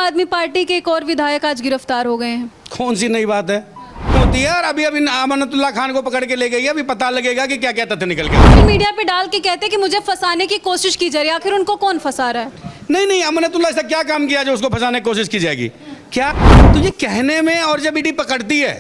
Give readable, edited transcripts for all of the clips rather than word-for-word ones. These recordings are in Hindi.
आदमी पार्टी के एक और विधायक आज गिरफ्तार हो गए हैं। कौन सी नई बात है होती है। और अभी अमानतुल्लाह खान को पकड़ के ले गई है, अभी पता लगेगा कि क्या क्या तथ्य निकल गया। सोशल मीडिया पे डाल के कहते हैं कि मुझे फंसाने की कोशिश की जा रही है, आखिर उनको कौन फंसा रहा है? नहीं, अमानतुल्लाह ऐसा क्या काम किया जो उसको फंसाने की कोशिश की जाएगी? क्या तो ये कहने में, और जब ईडी पकड़ती है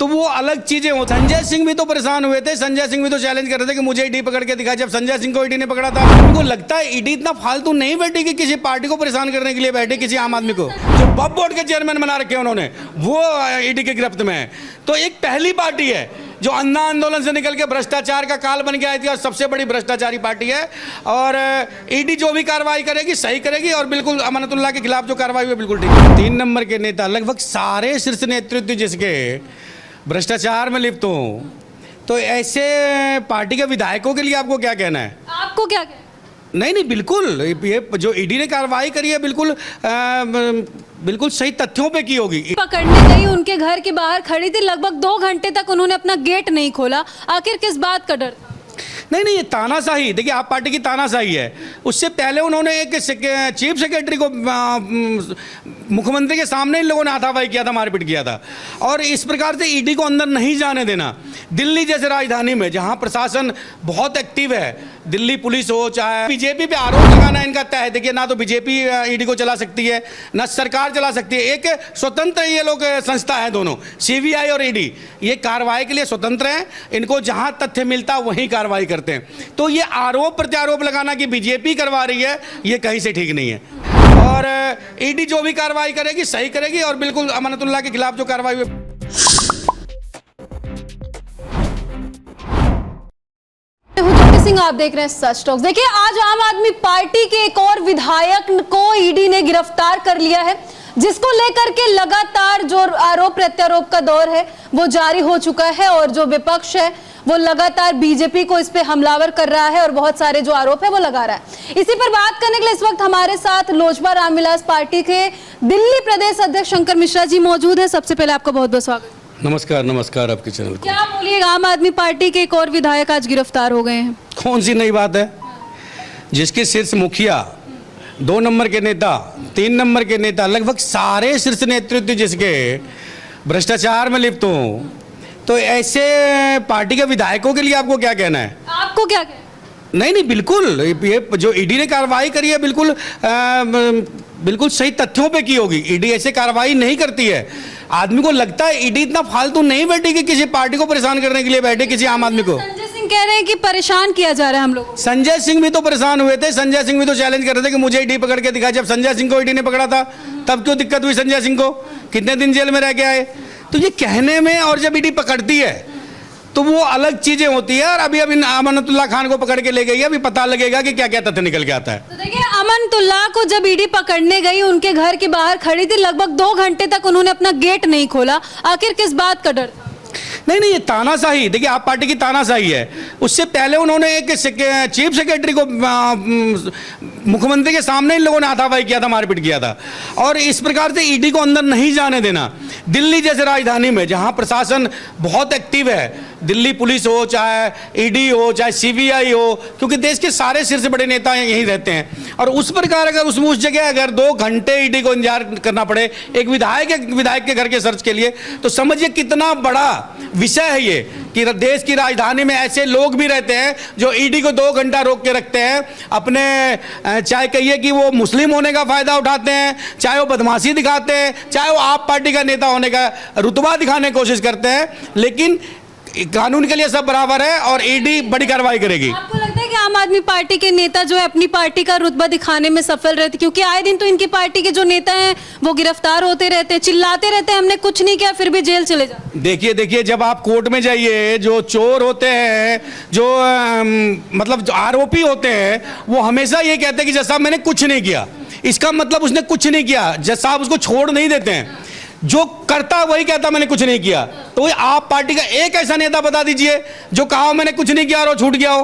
तो वो अलग चीजें होती। संजय सिंह भी तो परेशान हुए थे, संजय सिंह भी तो चैलेंज कर रहे थे कि मुझे ईडी पकड़ के दिखा। जब संजय सिंह को ईडी ने पकड़ा था, उनको लगता है ईडी इतना फालतू नहीं बैठी कि किसी पार्टी को परेशान करने के लिए बैठे, किसी आम आदमी को। जो वक्फ बोर्ड के चेयरमैन बना रखे हैं उन्होंने, वो ईडी के गिरफ्त में है। तो एक पहली पार्टी है जो अन्ना आंदोलन से निकल के भ्रष्टाचार का काल बन के आई थी और सबसे बड़ी भ्रष्टाचारी पार्टी है। और ईडी जो भी कार्रवाई करेगी सही करेगी, और बिल्कुल अमानतुल्लाह के खिलाफ जो कार्रवाई हुई बिल्कुल ठीक है। 3 नंबर के नेता, लगभग सारे शीर्ष नेतृत्व जिसके भ्रष्टाचार में लिप्त हो, तो ऐसे पार्टी के विधायकों के लिए आपको क्या कहना है? आपको क्या कहना है? नहीं, बिल्कुल ये जो ईडी ने कार्रवाई करी है बिल्कुल सही तथ्यों पे की होगी। पकड़ने गई, उनके घर के बाहर खड़ी थी, लगभग 2 घंटे तक उन्होंने अपना गेट नहीं खोला, आखिर किस बात का डर था? नहीं, ये तानाशाही, देखिए आप पार्टी की तानाशाही है। उससे पहले उन्होंने एक चीफ सेक्रेटरी को मुख्यमंत्री के सामने इन लोगों ने हाथापाई किया था, मारपीट किया था। और इस प्रकार से ईडी को अंदर नहीं जाने देना। दिल्ली जैसे राजधानी में जहां प्रशासन बहुत एक्टिव है, दिल्ली पुलिस हो चाहे बीजेपी पे आरोप लगाना इनका तय है। देखिए, ना तो बीजेपी ईडी को चला सकती है, ना सरकार चला सकती है। एक स्वतंत्र ये लोग संस्था है, दोनों सीबीआई और ईडी ये कार्रवाई के लिए स्वतंत्र हैं। इनको जहां तथ्य मिलता है वहीं कार्रवाई करते हैं। तो ये आरोप प्रत्यारोप लगाना कि बीजेपी करवा रही है, ये कहीं से ठीक नहीं है। और ईडी जो भी कार्रवाई करेगी सही करेगी, और बिल्कुल अमानतुल्लाह के खिलाफ जो कार्रवाई हुई। सिंह, आप देख रहे हैं सच टॉक्स। देखिए, आज आम आदमी पार्टी के एक और विधायक को ईडी ने गिरफ्तार कर लिया है, जिसको लेकर के लगातार जो आरोप प्रत्यारोप का दौर है वो जारी हो चुका है। और जो विपक्ष है वो लगातार बीजेपी को इस पे हमलावर कर रहा है और बहुत सारे जो आरोप है वो लगा रहा है। इसी पर बात करने के लिए इस वक्त हमारे साथ लोजपा रामविलास पार्टी के दिल्ली प्रदेश अध्यक्ष शंकर मिश्रा जी मौजूद है। सबसे पहले आपका बहुत बहुत स्वागत। नमस्कार आपके चैनल को। क्या बोलिएगा, आम आदमी पार्टी के एक और विधायक आज गिरफ्तार हो गए हैं। कौन सी नई बात है? जिसके शीर्ष मुखिया, 2 नंबर के नेता, 3 नंबर के नेता, लगभग सारे शीर्ष नेतृत्व जिसके भ्रष्टाचार में लिप्त हो, तो ऐसे पार्टी के विधायकों के लिए आपको क्या कहना है? आपको क्या कहना है? नहीं, बिल्कुल ये जो ईडी ने कार्रवाई करी है बिल्कुल सही तथ्यों पे की होगी। ईडी ऐसे कार्रवाई नहीं करती है। आदमी को लगता है ईडी इतना फालतू नहीं बैठी कि किसी पार्टी को परेशान करने के लिए बैठे, किसी आम आदमी को। संजय सिंह कह रहे हैं कि परेशान किया जा रहा है हम लोग। संजय सिंह भी तो परेशान हुए थे, संजय सिंह भी तो चैलेंज कर रहे थे कि मुझे ईडी पकड़ के दिखा। जब संजय सिंह को ईडी ने पकड़ा था तब क्यों दिक्कत हुई संजय सिंह को? कितने दिन जेल में रह के आए? तो ये कहने में, और जब ईडी पकड़ती है तो वो अलग चीजें होती है। और अभी अमानतुल्लाह खान को पकड़ के ले गई है, अभी पता लगेगा कि क्या क्या तथ्य निकल के आता है। तो देखिए, अमानतुल्लाह को जब ईडी पकड़ने गई, उनके घर के बाहर खड़ी थी, लगभग 2 घंटे तक उन्होंने अपना गेट नहीं खोला, आखिर किस बात का डर था? नहीं, ये तानाशाही, देखिए आप पार्टी की तानाशाही है। उससे पहले उन्होंने एक चीफ सेक्रेटरी को मुख्यमंत्री के सामने इन लोगों ने हाथापाई किया था, मारपीट किया था। और इस प्रकार से ईडी को अंदर नहीं जाने देना। दिल्ली जैसे राजधानी में जहां प्रशासन बहुत एक्टिव है, दिल्ली पुलिस हो चाहे ईडी हो चाहे सीबीआई हो, क्योंकि देश के सारे शीर्ष बड़े नेता यहीं रहते हैं। और उस प्रकार अगर उस जगह अगर 2 घंटे ईडी को इंतजार करना पड़े एक विधायक के घर के सर्च के लिए, तो समझिए कितना बड़ा विषय है ये कि देश की राजधानी में ऐसे लोग भी रहते हैं जो ईडी को 2 घंटा रोक के रखते हैं। अपने चाहे कहिए कि वो मुस्लिम होने का फायदा उठाते हैं, चाहे वो बदमाशी दिखाते हैं, चाहे वो आप पार्टी का नेता होने का रुतबा दिखाने की कोशिश करते हैं, लेकिन कानून के लिए सब बराबर है और ईडी बड़ी कार्रवाई करेगी। आपको लगता है कि आम आदमी पार्टी के नेता जो है अपनी पार्टी का रुतबा दिखाने में सफल रहते? क्योंकि आए दिन तो इनकी पार्टी के जो नेता हैं वो गिरफ्तार होते रहते हैं, चिल्लाते रहते हैं हमने कुछ नहीं किया, फिर भी जेल चले जाते। देखिए, जब आप कोर्ट में जाइए, जो चोर होते हैं, जो मतलब जो आरोपी होते हैं, वो हमेशा ये कहते हैं कि जज साहब मैंने कुछ नहीं किया। इसका मतलब उसने कुछ नहीं किया, जज साहब उसको छोड़ नहीं देते हैं। जो करता वही कहता मैंने कुछ नहीं किया। तो आप पार्टी का एक ऐसा नेता बता दीजिए जो कहा मैंने कुछ नहीं किया और वो छूट गया हो।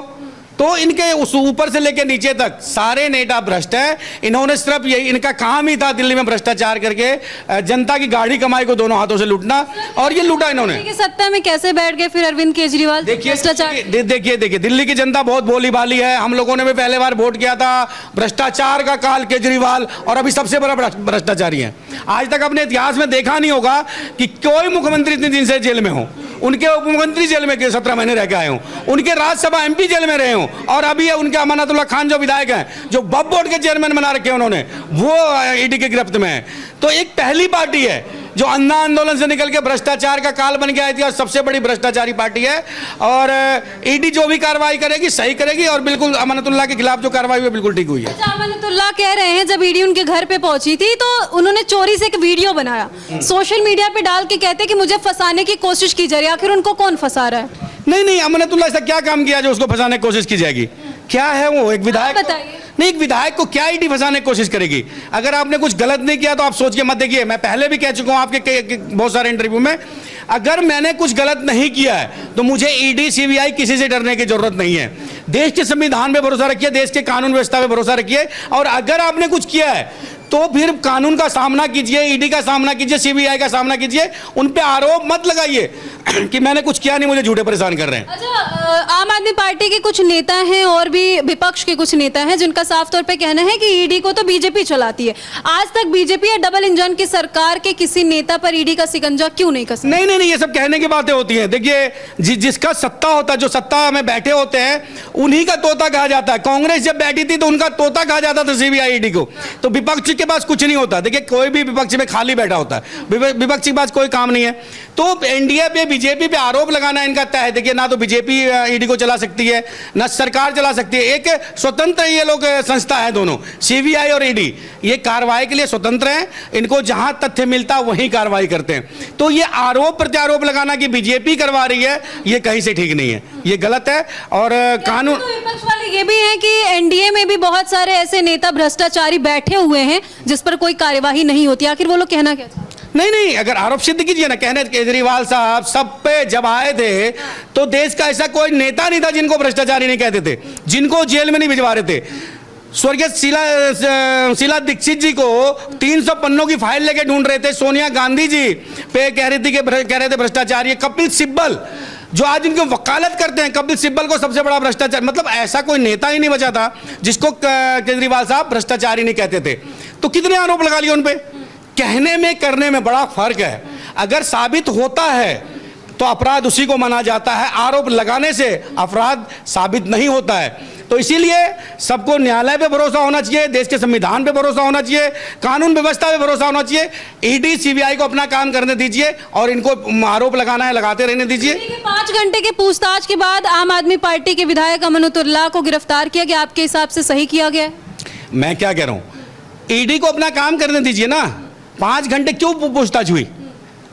तो इनके उस ऊपर से लेकर नीचे तक सारे नेता भ्रष्ट हैं। इन्होंने सिर्फ यही, इनका काम ही था दिल्ली में भ्रष्टाचार करके जनता की गाड़ी कमाई को दोनों हाथों से लूटना, और ये लूटा इन्होंने। सत्ता में कैसे बैठ गए फिर अरविंद केजरीवाल? देखिए दिल्ली की जनता बहुत भोली भाली है। हम लोगों ने भी पहले बार वोट किया था, भ्रष्टाचार का काल केजरीवाल, और अभी सबसे बड़ा भ्रष्टाचारी है। आज तक अपने इतिहास में देखा नहीं होगा कि कोई मुख्यमंत्री इतने दिन से जेल में हो। उनके उप मुख्यमंत्री जेल में 17 महीने रह के आए हों, उनके राज्यसभा एमपी जेल में रहे हों, और अभी उनके अमानतुल्लाह खान जो विधायक हैं, जो वक्फ बोर्ड के चेयरमैन बना रखे हैं उन्होंने, वो ईडी के गिरफ्त में है। तो एक पहली पार्टी है जो अन्ना आंदोलन से निकल के भ्रष्टाचार का काल बन के आई थी, और सबसे बड़ी भ्रष्टाचारी पार्टी है। और ईडी जो भी कार्रवाई करेगी सही करेगी, और बिल्कुल अमानतुल्लाह के खिलाफ जो कार्रवाई हुई बिल्कुल ठीक हुई है। अमानतुल्लाह कह रहे हैं जब ईडी उनके घर पे पहुंची थी तो उन्होंने चोरी से एक वीडियो बनाया, सोशल मीडिया पे डाल के कहते कि मुझे फंसाने की कोशिश की जा रही है। आखिर उनको कौन फंसा रहा है? नहीं, अमानतुल्लाह ऐसा क्या काम किया जो उसको फंसाने की कोशिश की जाएगी? क्या है वो? एक विधायक बताइए। नहीं, एक विधायक को क्या ईडी फंसाने की कोशिश करेगी? अगर आपने कुछ गलत नहीं किया तो आप सोच के मत देखिए। मैं पहले भी कह चुका हूं आपके बहुत सारे इंटरव्यू में, अगर मैंने कुछ गलत नहीं किया है तो मुझे ईडी सीबीआई किसी से डरने की जरूरत नहीं है। देश के संविधान पे भरोसा रखिए, देश के कानून व्यवस्था पे भरोसा रखिए, और अगर आपने कुछ किया है तो फिर कानून का सामना कीजिए, ईडी का सामना कीजिए, सीबीआई का सामना कीजिए। उन पे आरोप मत लगाइए कि मैंने कुछ किया नहीं, मुझे झूठे परेशान कर रहे हैं। अच्छा, आम आदमी पार्टी के कुछ नेता हैं और भी विपक्ष के कुछ नेता हैं जिनका साफ तौर पे कहना है कि ईडी को तो बीजेपी चलाती है। आज तक बीजेपी या डबल इंजन की सरकार के किसी नेता पर ईडी का शिकंजा क्यों नहीं कसा? नहीं, ये सब कहने की बातें होती हैं। देखिए, जिसका सत्ता होता है, जो सत्ता में बैठे होते हैं, उन्हीं का तोता कहा जाता है। कांग्रेस जब बैठी थी तो उनका तोता कहा जाता था सीबीआई ईडी को। तो विपक्ष के पास कुछ नहीं होता। देखिए, कोई भी विपक्ष में खाली बैठा होता है, विपक्ष के पास कोई काम नहीं है। तो एनडीए पे, बीजेपी पे आरोप लगाना इनका तय है। देखिए, ना तो बीजेपी ईडी को चला सकती है, ना सरकार चला सकती है। एक स्वतंत्र ये लोग संस्था है, दोनों सीबीआई और ईडी, ये कार्रवाई के लिए स्वतंत्र हैं। इनको जहां तथ्य मिलता वहीं कार्रवाई करते हैं। तो ये आरोप प्रत्यारोप लगाना कि बीजेपी करवा रही है, ये कहीं से ठीक नहीं है, ये गलत है। और कानून तो विपक्ष वाले ये भी है कि एनडीए में भी बहुत सारे ऐसे नेता भ्रष्टाचारी बैठे हुए हैं जिस पर कोई कार्यवाही नहीं होती। आखिर वो लोग कहना क्या चाहते हैं? नहीं, अगर आरोप सिद्ध कीजिए ना। कहने केजरीवाल साहब सब पे जब आए थे तो देश का ऐसा कोई नेता नहीं था जिनको भ्रष्टाचारी नहीं कहते थे, जिनको जेल में नहीं भिजवा रहे थे। स्वर्गीय शीला दीक्षित जी को 300 पन्नों की फाइल लेके ढूंढ रहे थे। सोनिया गांधी जी पे कह रहे थे भ्रष्टाचारी। कपिल सिब्बल जो आज इनकी वकालत करते हैं, कपिल सिब्बल को सबसे बड़ा भ्रष्टाचार, मतलब ऐसा कोई नेता ही नहीं बचा था जिसको केजरीवाल साहब भ्रष्टाचारी नहीं कहते थे। तो कितने आरोप लगा लिए उन पे? कहने में करने में बड़ा फर्क है। अगर साबित होता है तो अपराध उसी को माना जाता है, आरोप लगाने से अपराध साबित नहीं होता है। तो इसीलिए सबको न्यायालय पे भरोसा होना चाहिए, देश के संविधान पे भरोसा होना चाहिए, कानून व्यवस्था पे भरोसा होना चाहिए। ईडी सीबीआई को अपना काम करने दीजिए और इनको आरोप लगाना है लगाते रहने दीजिए। 5 घंटे के पूछताछ के बाद आम आदमी पार्टी के विधायक अमानतुल्लाह को गिरफ्तार किया गया। आपके हिसाब से सही किया गया? मैं क्या कह रहा हूं, ईडी को अपना काम करने दीजिए ना। 5 घंटे क्यों पूछताछ हुई?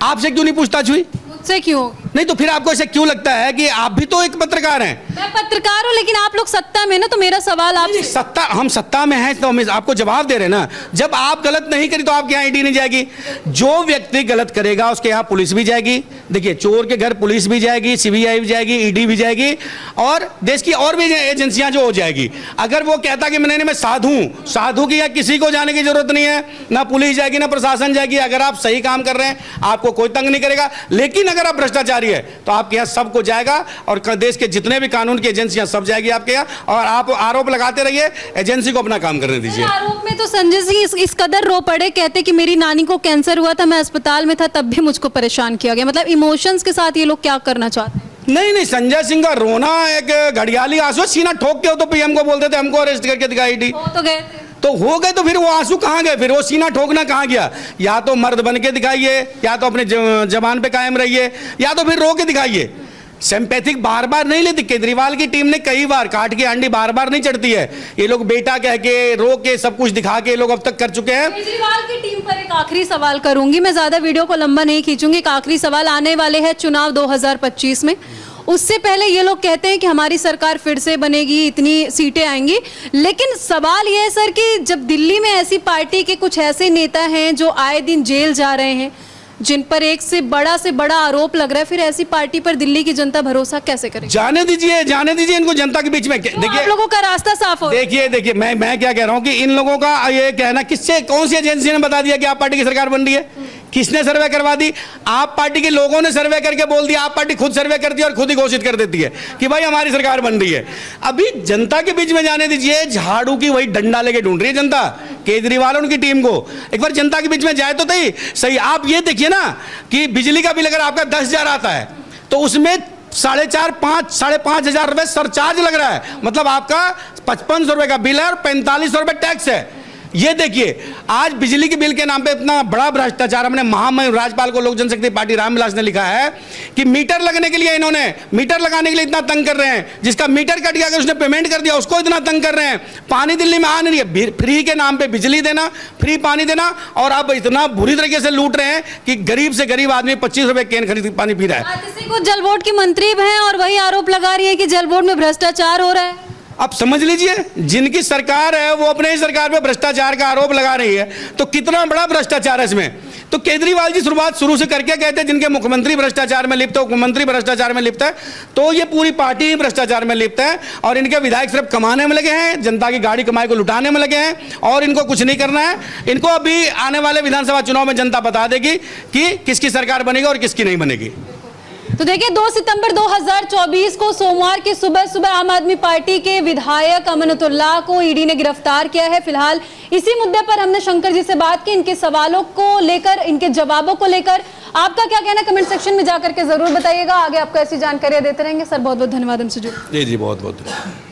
आपसे क्यों नहीं पूछताछ हुई? मुझसे क्यों? नहीं तो फिर आपको ऐसे क्यों लगता है कि आप भी तो एक पत्रकार हैं? मैं पत्रकार हूं, लेकिन आप लोग सत्ता में ना, तो मेरा सवाल आप सत्ता, हम सत्ता में हैं तो हम आपको जवाब दे रहे हैं ना। जब आप गलत नहीं करी तो आपके यहाँ ईडी नहीं जाएगी। जो व्यक्ति गलत करेगा उसके यहाँ पुलिस भी जाएगी। देखिए, चोर के घर पुलिस भी जाएगी, सीबीआई भी जाएगी, ईडी भी जाएगी, और देश की और भी एजेंसियां जो हो जाएगी। अगर वो कहता कि मैं साधु की यहाँ किसी को जाने की जरूरत नहीं है, ना पुलिस जाएगी ना प्रशासन जाएगी। अगर आप सही काम कर रहे हैं आपको कोई तंग नहीं करेगा। लेकिन अगर आप भ्रष्टाचारी है तो आपके यहाँ सबको जाएगा, और देश के जितने भी कानून की एजेंसियां सब जाएगी आपके यहाँ। और आप आरोप लगाते रहिए, एजेंसी को अपना काम करने दीजिए। आरोप में तो संजय सिंह इस कदर रो पड़े, कहते कि मेरी नानी को कैंसर हुआ था, मैं अस्पताल में था, तब भी मुझको परेशान किया गया। मतलब इमोशंस के साथ ये लोग क्या करना चाहते हैं? नहीं, संजय सिंह का रोना एक घड़ियाली आंसू, सीना ठोक के हो तो पीएम को बोलते थे हमको अरेस्ट करके दिखाई ईडी। तो गए थे, तो हो गए, तो फिर वो आंसू कहाँ गए? फिर वो सीना ठोकना कहाँ गया? या तो मर्द बन के दिखाइए, या तो अपने जबान पे कायम रहिए, या तो फिर रो के दिखाइए। सिंपैथिक बार बार नहीं लेती। केजरीवाल की टीम ने कई बार, काट की अंडी बार बार नहीं चढ़ती है। ये लोग बेटा कह के, रो के, सब कुछ दिखा के लोग अब तक कर चुके हैं। केजरीवाल की टीम पर एक आखिरी सवाल करूंगी मैं, ज्यादा वीडियो को लंबा नहीं खींचूंगी। एक आखिरी सवाल, आने वाले हैं चुनाव 2025 में, उससे पहले ये लोग कहते हैं कि हमारी सरकार फिर से बनेगी, इतनी सीटें आएंगी। लेकिन सवाल ये है सर कि जब दिल्ली में ऐसी पार्टी के कुछ ऐसे नेता हैं जो आए दिन जेल जा रहे हैं, जिन पर एक से बड़ा आरोप लग रहा है, फिर ऐसी पार्टी पर दिल्ली की जनता भरोसा कैसे करेगी? जाने दीजिए इनको जनता के बीच में। देखिए आप लोगों का रास्ता साफ हो। देखिए मैं क्या कह रहा हूं कि इन लोगों का ये कहना, किससे, कौन सी एजेंसी ने बता दिया कि आप पार्टी की सरकार बन रही है? किसने सर्वे करवा दी? आप पार्टी के लोगों ने सर्वे करके बोल दिया। आप पार्टी खुद सर्वे करती है और खुद ही घोषित कर देती है कि भाई हमारी सरकार बन रही है। अभी जनता के बीच में जाने दीजिए। झाड़ू की वही डंडा लेके ढूंढ रही है जनता, केजरीवाल उनकी टीम को। एक बार जनता के बीच में जाए तो सही। आप ये देखिए ना कि बिजली का बिल अगर आपका 10,000 आता है तो उसमें 4,500 हजार रुपए सरचार्ज लग रहा है। मतलब आपका 5500 रुपए का बिल है और 4500 रुपए टैक्स है। ये देखिए, आज बिजली के बिल के नाम पे इतना बड़ा भ्रष्टाचार। हमने महामहिम राज्यपाल को लोक जनशक्ति पार्टी रामविलास ने लिखा है कि मीटर लगने के लिए इन्होंने, मीटर लगाने के लिए इतना तंग कर रहे हैं। जिसका मीटर कट गया, अगर उसने पेमेंट कर दिया उसको इतना तंग कर रहे हैं। पानी दिल्ली में आ नहीं है, फ्री के नाम पे बिजली देना, फ्री पानी देना, और अब इतना बुरी तरीके से लूट रहे हैं कि गरीब से गरीब आदमी 25 रुपए कैन खरीद पानी पी रहा है। किसी को जल बोर्ड की मंत्री हैं और वही आरोप लगा रही है कि जल बोर्ड में भ्रष्टाचार हो रहा है। अब समझ लीजिए, जिनकी सरकार है वो अपने ही सरकार पे भ्रष्टाचार का आरोप लगा रही है, तो कितना बड़ा भ्रष्टाचार है इसमें। तो केजरीवाल जी शुरुआत शुरू से करके कहते हैं जिनके मुख्यमंत्री भ्रष्टाचार में लिप्त है, उपमुख्यमंत्री भ्रष्टाचार में लिप्त है, तो ये पूरी पार्टी ही भ्रष्टाचार में लिप्त है। और इनके विधायक सिर्फ कमाने में लगे हैं, जनता की गाड़ी कमाई को लुटाने में लगे हैं, और इनको कुछ नहीं करना है। इनको अभी आने वाले विधानसभा चुनाव में जनता बता देगी कि किसकी सरकार बनेगी और किसकी नहीं बनेगी। तो देखिए 2 सितंबर 2024 को सोमवार की सुबह आम आदमी पार्टी के विधायक अमानतुल्लाह को ईडी ने गिरफ्तार किया है। फिलहाल इसी मुद्दे पर हमने शंकर जी से बात की, इनके सवालों को लेकर, इनके जवाबों को लेकर। आपका क्या कहना, कमेंट सेक्शन में जाकर के जरूर बताइएगा। आगे आपको ऐसी जानकारियां देते रहेंगे। सर बहुत बहुत धन्यवाद हमसे जुड़े। जी बहुत बहुत।